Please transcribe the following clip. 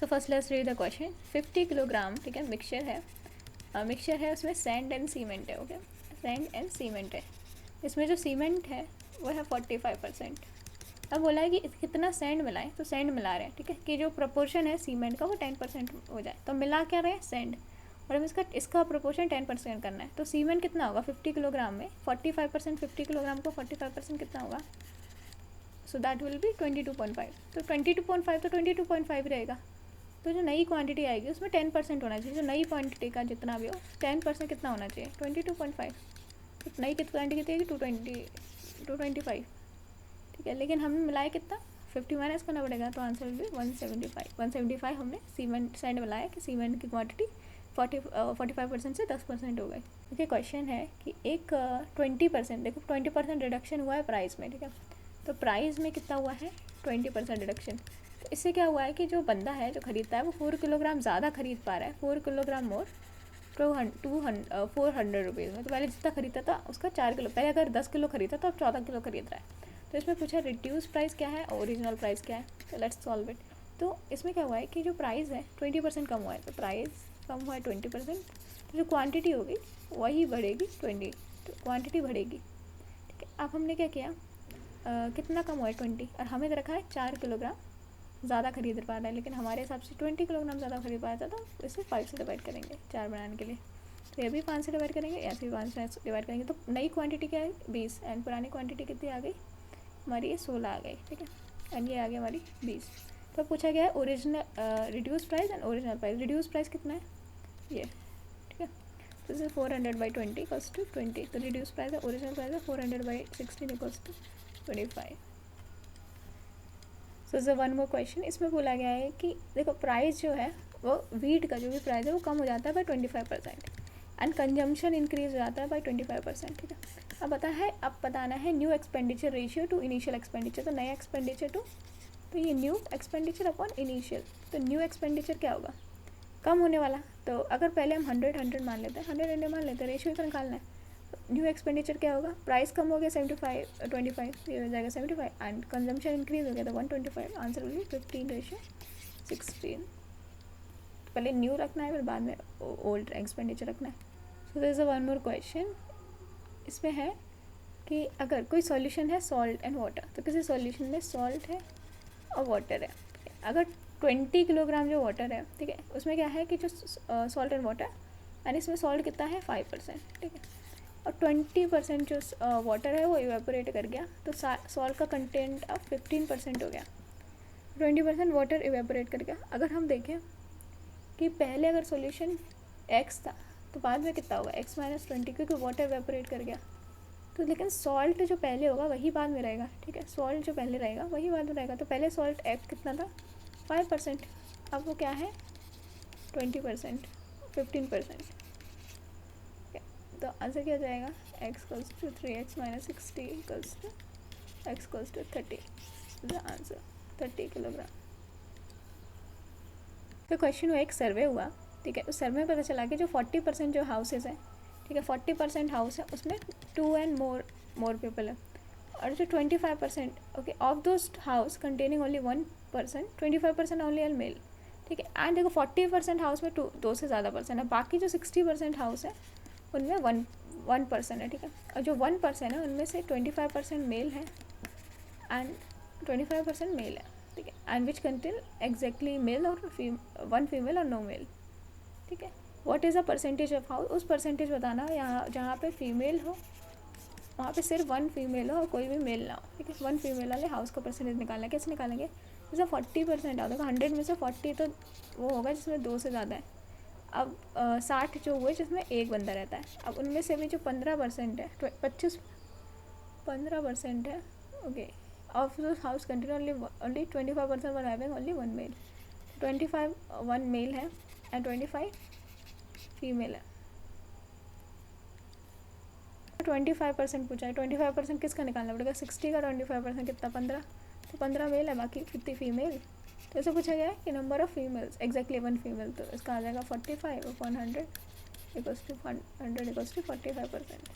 So first let's read the question. 50 kilogram, ठीक है, mixture है, उसमें सैंड एंड सीमेंट है. ओके, सैंड एंड सीमेंट है. इसमें जो सीमेंट है वो है 45%. अब बोला है कि कितना सैंड मिलाएं, तो सैंड मिला रहे हैं, ठीक है, कि जो प्रोपोर्शन है सीमेंट का वो 10% हो जाए. तो मिला क्या रहे हैं, सैंड. और अब इसका प्रोपोर्शन 10% करना है. तो सीमेंट कितना होगा 50 किलोग्राम में, 45%, 50 किलोग्राम को 45% कितना होगा, सो दैट विल बी 22.5. तो 22.5 तो 22.5 रहेगा. तो जो नई क्वांटिटी आएगी उसमें 10% होना चाहिए. जो नई क्वांटिटी का जितना भी हो 10% कितना होना चाहिए, 22.5. नई कितनी क्वांटिटी कितनी आएगी, 225, ठीक है. लेकिन हमने मिलाया कितना, 50 माइनस करना पड़ेगा, तो आंसर भी 175 हमने सीमेंट सैंड मिलाया कि सीमेंट की क्वांटिटी 45% से 10% हो गई. ओके, क्वेश्चन है कि एक 20%, देखो 20% रिडक्शन हुआ है प्राइस में, ठीक है. तो प्राइस में कितना हुआ है, 20% रिडक्शन. तो इससे क्या हुआ है कि जो बंदा है जो खरीदता है वो 4 किलोग्राम ज़्यादा खरीद पा रहा है, 4 किलोग्राम मोर 400 रुपीज़ में. तो पहले जितना खरीदता था उसका 4 किलो, पहले अगर 10 किलो खरीदता तो अब 14 किलो खरीद रहा है. तो इसमें पूछा रिड्यूस प्राइस क्या है, ओरिजिनल प्राइस क्या है. तो लेट्स सॉल्व इट. तो इसमें क्या हुआ है कि जो प्राइस है 20% कम हुआ है, तो प्राइस कम हुआ है 20%. तो जो क्वांटिटी होगी वही बढ़ेगी 20, तो क्वांटिटी बढ़ेगी, ठीक है. अब हमने क्या किया, कितना कम हुआ है 20, और हमें रखा है 4 किलोग्राम ज़्यादा खरीद पा रहा है, लेकिन हमारे हिसाब से 20 किलोग्राम ज़्यादा खरीद पाया था. तो इसे 5 से डिवाइड करेंगे 4 बनाने के लिए. तो ये भी 5 से डिवाइड करेंगे, ऐसे भी 5 से डिवाइड करेंगे. तो नई क्वांटिटी क्या है 20, एंड पुरानी क्वांटिटी कितनी आ गई हमारी, ये 16 आ गई, ठीक है. एंड ये आ गई हमारी 20. तो पूछा गया है original reduce price and original price. Reduce price कितना है, ये, ठीक है. तो इसे 400/20 इक्वल्स टू 20. तो रिड्यूस प्राइस है, ओरिजिनल प्राइस है 400/16 equals to 25. So is one more question. इसमें बोला गया है कि देखो प्राइस जो है वो वीट का जो भी प्राइस है वो कम हो जाता है बाय 25%, एंड कंजम्पशन इंक्रीज हो जाता है बाय 25%, ठीक है. अब बताना है new expenditure ratio two initial expenditure. तो नया एक्सपेंडिचर टू, तो ये न्यू एक्सपेंडिचर अपॉन इनिशियल. तो न्यू एक्सपेंडिचर क्या होगा, कम होने वाला. तो अगर पहले हम 100 मान लेते हैं, 100 मान लेते हैं, रेशियो तो निकालना है. न्यू एक्सपेंडिचर क्या होगा, प्राइस कम हो गया 25, ये हो जाएगा 75, एंड कंजम्पशन इंक्रीज हो गया तो 125. आंसर होगी 15:16. पहले न्यू रखना है फिर बाद में ओल्ड एक्सपेंडिचर रखना है. So there is one more question. इसमें है कि अगर कोई सॉल्यूशन है सॉल्ट एंड वाटर, तो किसी सॉल्यूशन में सॉल्ट है और वाटर है. अगर 20 किलोग्राम जो वाटर है, ठीक है, उसमें क्या है कि जो सॉल्ट एंड वाटर, एंड इसमें सॉल्ट कितना है 5%, ठीक है. और 20% जो वाटर है वो इवेपोरेट कर गया, तो सॉल्ट का कंटेंट अब 15% हो गया. 20% वाटर इवेपोरेट कर गया. अगर हम देखें कि पहले अगर सॉल्यूशन x था तो बाद में कितना होगा, x - 20, क्योंकि वाटर इवेपोरेट कर गया. तो लेकिन सॉल्ट जो पहले होगा वही बाद में रहेगा, ठीक है. सॉल्ट जो पहले रहेगा वही बाद में रहेगा. तो पहले सॉल्ट x कितना था 5%, अब वो क्या है 20%, 15%. तो आंसर क्या हो जाएगा, x equals to 3x - 60 equals to x equals to 30. The answer 30 kilogram. तो क्वेश्चन हुआ, एक सर्वे हुआ, ठीक है. उस सर्वे में पता चला कि जो 40% जो हाउसेज हैं, ठीक है, 40% हाउस है उसमें 2 एंड मोर पीपल है. और जो 25%, okay, of those house containing only 1%, 25% only are male, ठीक है. एंड देखो 40% हाउस में 2 से ज़्यादा पर्सन है. बाकी जो 60% हाउस है उनमें 1% है, ठीक है. और जो 1% है उनमें से 25% मेल है एंड 25% मेल है, ठीक है. And which contain exactly male और 1 फीमेल और नो मेल, ठीक है. What is the percentage of house, उस परसेंटेज बताना यहाँ जहाँ पे फीमेल हो वहाँ पे सिर्फ 1 फीमेल हो और कोई भी मेल ना हो, ठीक है. 1 फीमेल वाले हाउस का परसेंटेज निकालना है. कैसे निकालेंगे, जैसे 40% आता है, 100 में से 40 तो वो होगा जिसमें 2 से ज़्यादा है. अब 60 जो हुए जिसमें एक बंदा रहता है. अब उनमें से भी जो 15% है, 15% है, okay, of those house contain only 25% were having only 1 male. 25 1 male है एंड 25 फीमेल है. 25% पूछा है. 25% किसका निकालना पड़ेगा, 60 का 25% कितना, 15. तो 15 मेल है, बाकी कितनी फीमेल. तो ऐसे पूछा गया है कि number of females exactly 1 female. तो इसका आ जाएगा 45/100 इक्वल्स टू 100 इक्वल्स टू 45%.